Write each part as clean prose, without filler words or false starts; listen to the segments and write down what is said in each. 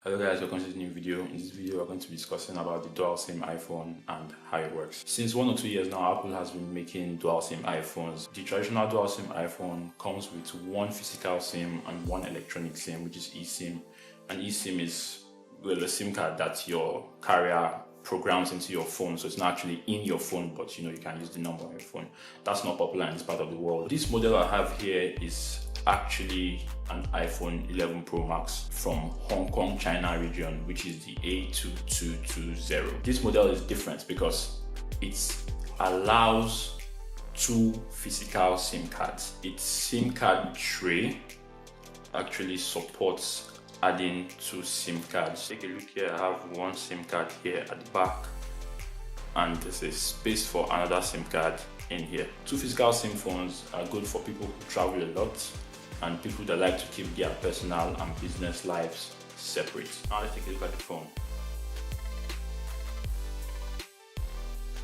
Hello guys, welcome to this new video. In this video, we're going to be discussing about the dual SIM iPhone and how it works. Since 1 or 2 years now, Apple has been making dual SIM iPhones. The traditional dual SIM iPhone comes with one physical SIM and one electronic SIM, which is eSIM. And eSIM is, well, a SIM card that your carrier programs into your phone, so it's not actually in your phone, but you can use the number on your phone. That's not popular in this part of the world. This model I have here is actually an iPhone 11 Pro Max from Hong Kong, China region, which is the A2220. This model is different because it allows two physical SIM cards. Its SIM card tray actually supports adding two SIM cards. Take a look here, I have one SIM card here at the back and there's a space for another SIM card in here. Two physical SIM phones are good for people who travel a lot and people that like to keep their personal and business lives separate. Now let's take a look at the phone.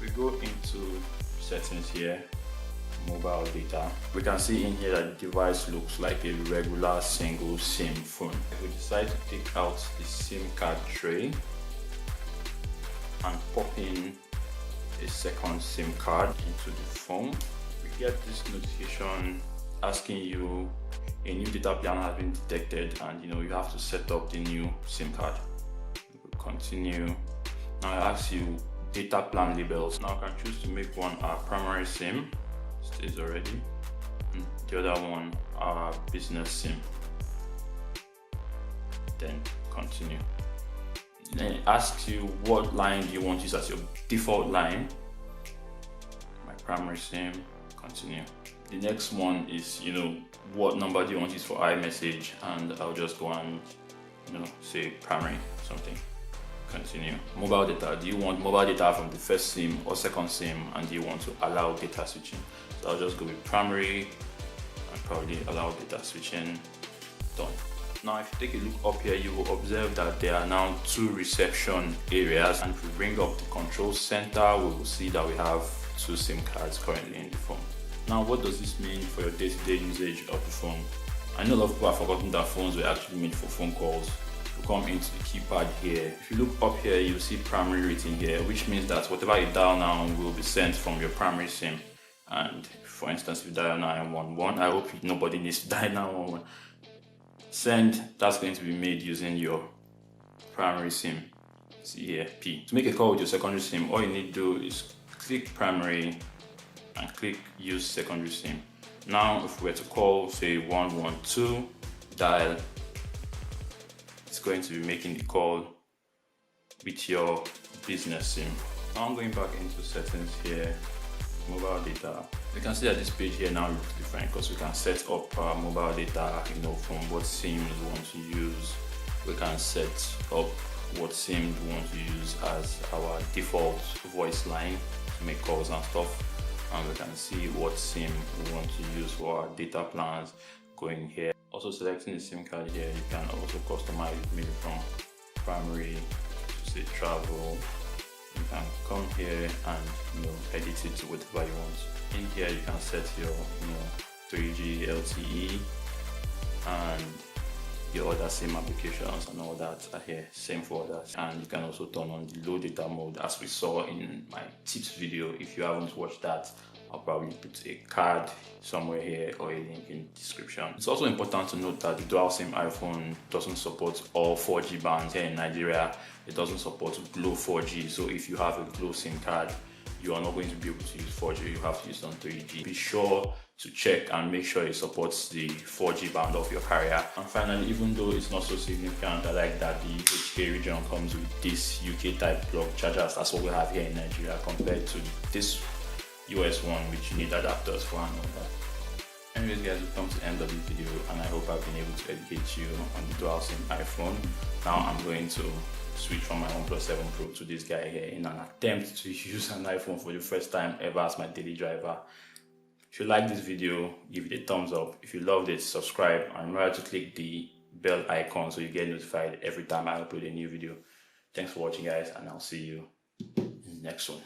We go into settings here, mobile data. We can see in here that the device looks like a regular single SIM phone. We decide to take out the SIM card tray and pop in a second SIM card into the phone. We get this notification asking you a new data plan has been detected and you have to set up the new SIM card. We'll continue. Now it asks you data plan labels. Now I can choose to make one our primary SIM, stays already, and the other one our business SIM. Then continue. Then it asks you what line do you want to use as your default line. My primary SIM, continue. The next one is, what number do you want to use for iMessage, and I'll just go and, say primary something. Continue. Mobile data. Do you want mobile data from the first SIM or second SIM, and do you want to allow data switching? So I'll just go with primary and probably allow data switching. Done. Now if you take a look up here, you will observe that there are now two reception areas, and if we bring up the control center, we will see that we have two SIM cards currently in the phone. Now what does this mean for your day-to-day usage of the phone? I know a lot of people have forgotten that phones were actually made for phone calls. You come into the keypad here. If you look up here, you'll see primary written here, which means that whatever you dial now will be sent from your primary SIM. And for instance, if you dial 911, I hope nobody needs to dial 911. Send, that's going to be made using your primary SIM. See here, P. To make a call with your secondary SIM, all you need to do is click primary and click use secondary SIM. Now if we were to call say 112, dial, it's going to be making the call with your business SIM. Now I'm going back into settings here, mobile data. You can see that this page here now looks different because we can set up our mobile data from what SIM we want to use. We can set up what SIM we want to use as our default voice line to make calls and stuff. And we can see what SIM we want to use for our data plans going here. Also selecting the SIM card here, you can also customize it maybe from primary to say travel. You can come here and edit it to whatever you want. In here you can set your 3G LTE and your other SIM applications and all that are here, same for others. And you can also turn on the low data mode as we saw in my tips video. If you haven't watched that, I'll probably put a card somewhere here or a link in the description. It's also important to note that the dual SIM iPhone doesn't support all 4G bands. Here in Nigeria, it doesn't support Glo 4G. So if you have a Glo SIM card, you are not going to be able to use 4G, you have to use on 3G. Be sure to check and make sure it supports the 4G band of your carrier. And finally, even though it's not so significant, I like that the HK region comes with this UK type plug chargers. That's what we have here in Nigeria compared to this US one, which you need adapters for and all that. Anyways guys, we've come to the end of this video and I hope I've been able to educate you on the dual SIM iPhone. Now I'm going to switch from my OnePlus 7 Pro to this guy here in an attempt to use an iPhone for the first time ever as my daily driver. If you like this video, give it a thumbs up. If you loved it, subscribe and remember to click the bell icon so you get notified every time I upload a new video. Thanks for watching guys, and I'll see you in the next one.